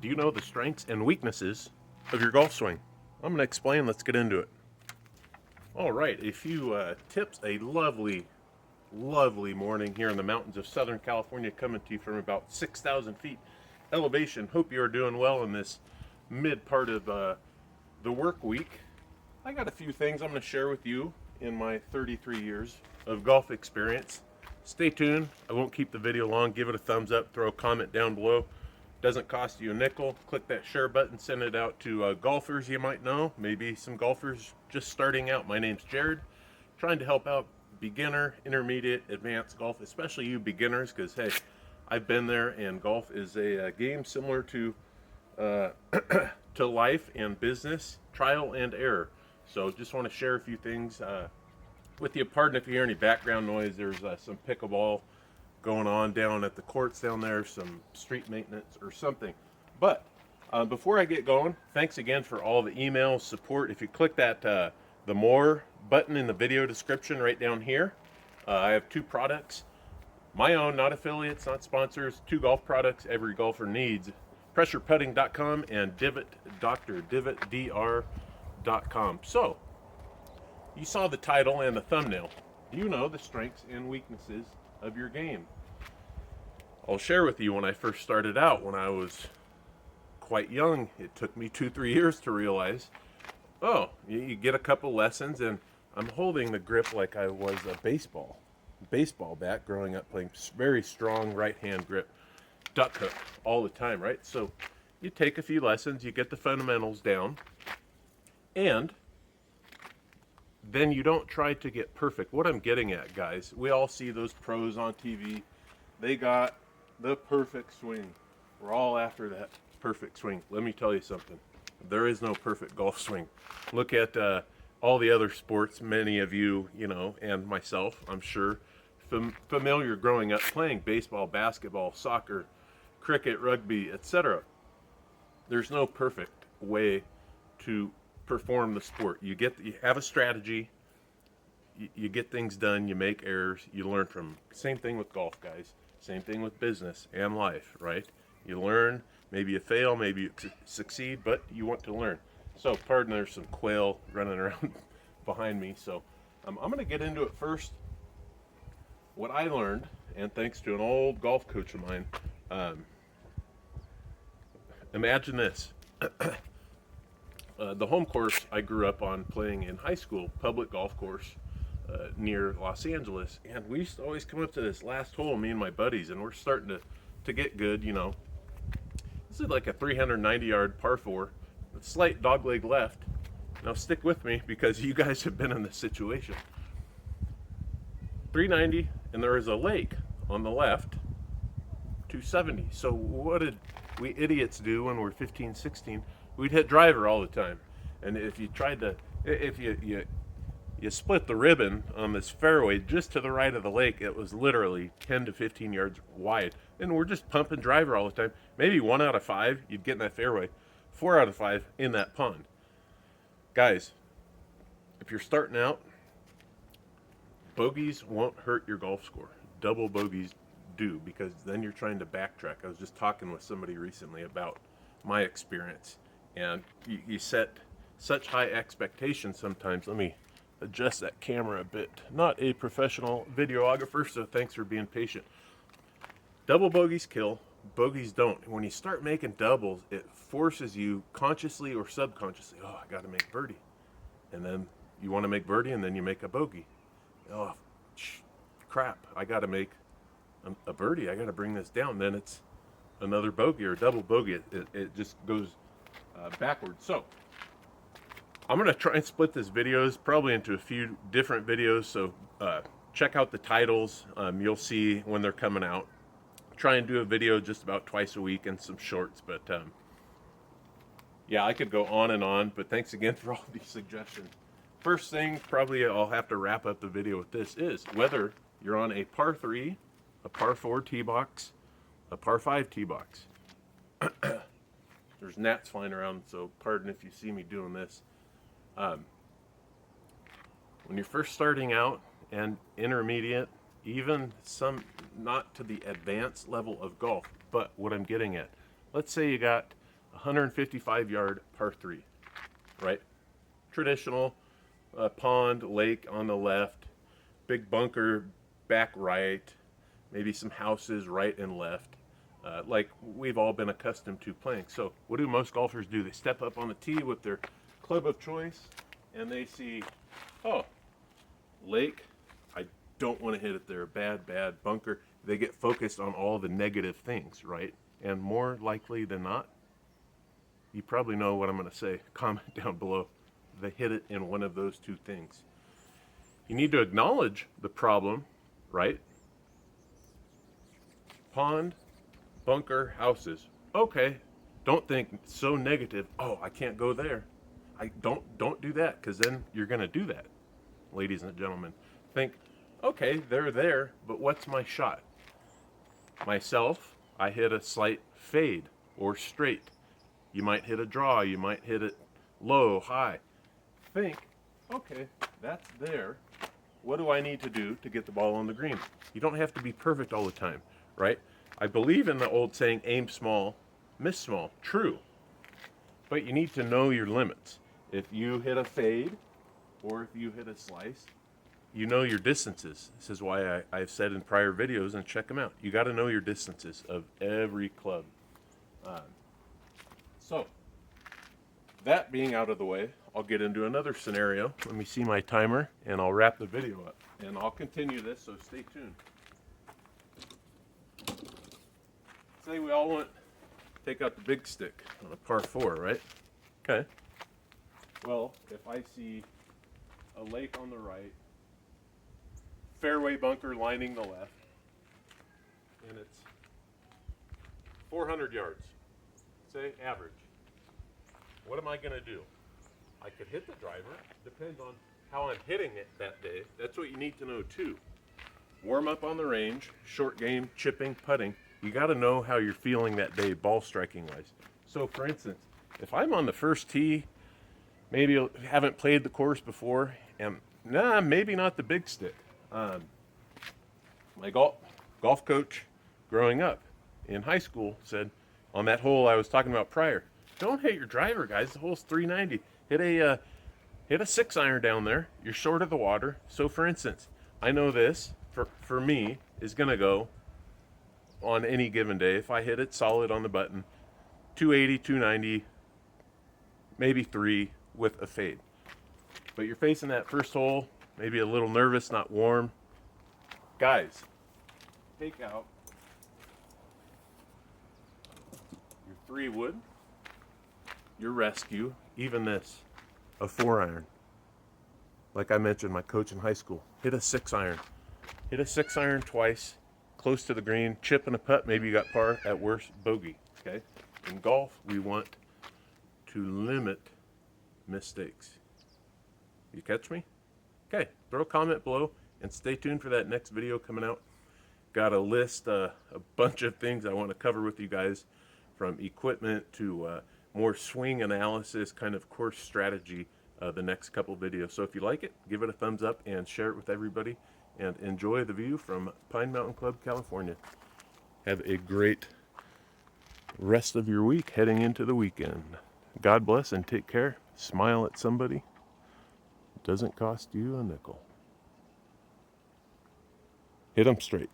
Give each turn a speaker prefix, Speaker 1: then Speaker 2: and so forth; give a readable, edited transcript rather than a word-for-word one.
Speaker 1: Do you know the strengths and weaknesses of your golf swing? I'm going to explain. Let's get into it. All right, a few tips. A lovely, lovely morning here in the mountains of Southern California, coming to you from about 6,000 feet elevation. Hope you are doing well in this mid part of the work week. I got a few things I'm going to share with you in my 33 years of golf experience. Stay tuned. I won't keep the video long. Give it a thumbs up. Throw a comment down below. Doesn't cost you a nickel. Click that share button. Send it out to golfers you might know. Maybe some golfers just starting out. My name's Jared. Trying to help out beginner, intermediate, advanced golf, especially you beginners, because hey, I've been there, and golf is a game similar to to life and business, trial and error. So just want to share a few things with you. Pardon if you hear any background noise. There's some pickleball going on down at the courts down there, some street maintenance or something. But before I get going, thanks again for all the emails, support. If you click that the more button in the video description right down here, I have two products, my own, not affiliates, not sponsors, two golf products every golfer needs. PressurePutting.com and Divot Doctor, DivotDR.com. So, you saw the title and the thumbnail. Do you know the strengths and weaknesses of your game? I'll share with you when I first started out, when I was quite young. It took me 2-3 years to realize, oh, you get a couple lessons, and I'm holding the grip like I was a baseball bat growing up, playing very strong right hand grip, duck hook all the time, right? So you take a few lessons, you get the fundamentals down, and then you don't try to get perfect. What I'm getting at, guys, we all see those pros on TV. They got the perfect swing. We're all after that perfect swing. Let me tell you something. There is no perfect golf swing. Look at all the other sports. Many of you, and myself, I'm sure, familiar growing up playing baseball, basketball, soccer, cricket, rugby, etc. There's no perfect way to perform the sport. You have a strategy, you get things done, you make errors, you learn from them. Same thing with golf, guys. Same thing with business and life, right? You learn, maybe you fail, maybe you succeed, but you want to learn. So, pardon, there's some quail running around behind me. So, I'm going to get into it first. What I learned, and thanks to an old golf coach of mine, imagine this. The home course I grew up on playing in high school, public golf course near Los Angeles, and we used to always come up to this last hole, me and my buddies, and we're starting to get good, This is like a 390-yard par 4, with slight dogleg left. Now stick with me, because you guys have been in this situation. 390, and there is a lake on the left, 270. So what did we idiots do when we're 15, 16? We'd hit driver all the time. And if you tried to, if you split the ribbon on this fairway just to the right of the lake, it was literally 10 to 15 yards wide. And we're just pumping driver all the time. Maybe 1 out of 5, you'd get in that fairway. 4 out of 5 in that pond. Guys, if you're starting out, bogeys won't hurt your golf score. Double bogeys do, because then you're trying to backtrack. I was just talking with somebody recently about my experience. And you set such high expectations sometimes. Let me adjust that camera a bit. Not a professional videographer, so thanks for being patient. Double bogeys kill, bogeys don't. When you start making doubles, it forces you consciously or subconsciously, oh, I got to make birdie. And then you want to make birdie, and then you make a bogey. Oh, crap, I got to make a birdie. I got to bring this down. Then it's another bogey or a double bogey. It just goes backwards. So I'm going to try and split this videos probably into a few different videos. So check out the titles. You'll see when they're coming out. Try and do a video just about twice a week and some shorts. But yeah, I could go on, but thanks again for all these suggestions. First thing, probably I'll have to wrap up the video with this, is whether you're on a par 3, a par 4 tee box, a par 5 tee box. There's gnats flying around, so pardon if you see me doing this. When you're first starting out and intermediate, even not to the advanced level of golf, but what I'm getting at, let's say you got 155-yard par 3, right? Traditional pond, lake on the left, big bunker back right, maybe some houses right and left, like we've all been accustomed to playing. So what do most golfers do? They step up on the tee with their club of choice and they see, oh, lake, I don't want to hit it there, bad bunker. They get focused on all the negative things, right? And more likely than not, you probably know what I'm going to say. Comment down below. They hit it in one of those two things. You need to acknowledge the problem, right? Pond, bunker, houses. Okay, don't think so negative. Oh, I can't go there. I don't do that, because then you're going to do that, ladies and gentlemen. Think, okay, they're there, but what's my shot? Myself, I hit a slight fade or straight. You might hit a draw, you might hit it low, high. Think, okay, that's there. What do I need to do to get the ball on the green? You don't have to be perfect all the time, right? I believe in the old saying, aim small, miss small. True. But you need to know your limits. If you hit a fade or if you hit a slice, you know your distances. This is why I've said in prior videos, and check them out. You got to know your distances of every club. So, that being out of the way, I'll get into another scenario. Let me see my timer, and I'll wrap the video up. And I'll continue this, so stay tuned. Say we all want to take out the big stick on a par 4, right? Okay. Well, if I see a lake on the right, fairway bunker lining the left, and it's 400 yards, say average. What am I going to do? I could hit the driver, depends on how I'm hitting it that day. That's what you need to know too. Warm up on the range, short game, chipping, putting. You got to know how you're feeling that day, ball striking wise. So for instance, if I'm on the first tee, maybe haven't played the course before, and maybe not the big stick. My golf coach growing up in high school said, on that hole I was talking about prior, don't hit your driver, guys. The hole's 390. Hit a 6-iron down there. You're short of the water. So for instance, I know this for me is gonna go on any given day. If I hit it solid on the button, 280, 290, maybe 3 with a fade. But you're facing that first hole, maybe a little nervous, not warm. Guys, take out your 3 wood, your rescue, even this, a 4-iron. Like I mentioned, my coach in high school, hit a 6-iron. Hit a 6-iron twice, close to the green, chip and a putt, maybe you got par, at worst, bogey, okay? In golf, we want to limit mistakes. You catch me? Okay, throw a comment below and stay tuned for that next video coming out. Got a list, a bunch of things I want to cover with you guys, from equipment to more swing analysis, kind of course strategy, the next couple videos. So if you like it, give it a thumbs up and share it with everybody, and enjoy the view from Pine Mountain Club, California. Have a great rest of your week heading into the weekend. God bless and take care. Smile at somebody. It doesn't cost you a nickel. Hit them straight.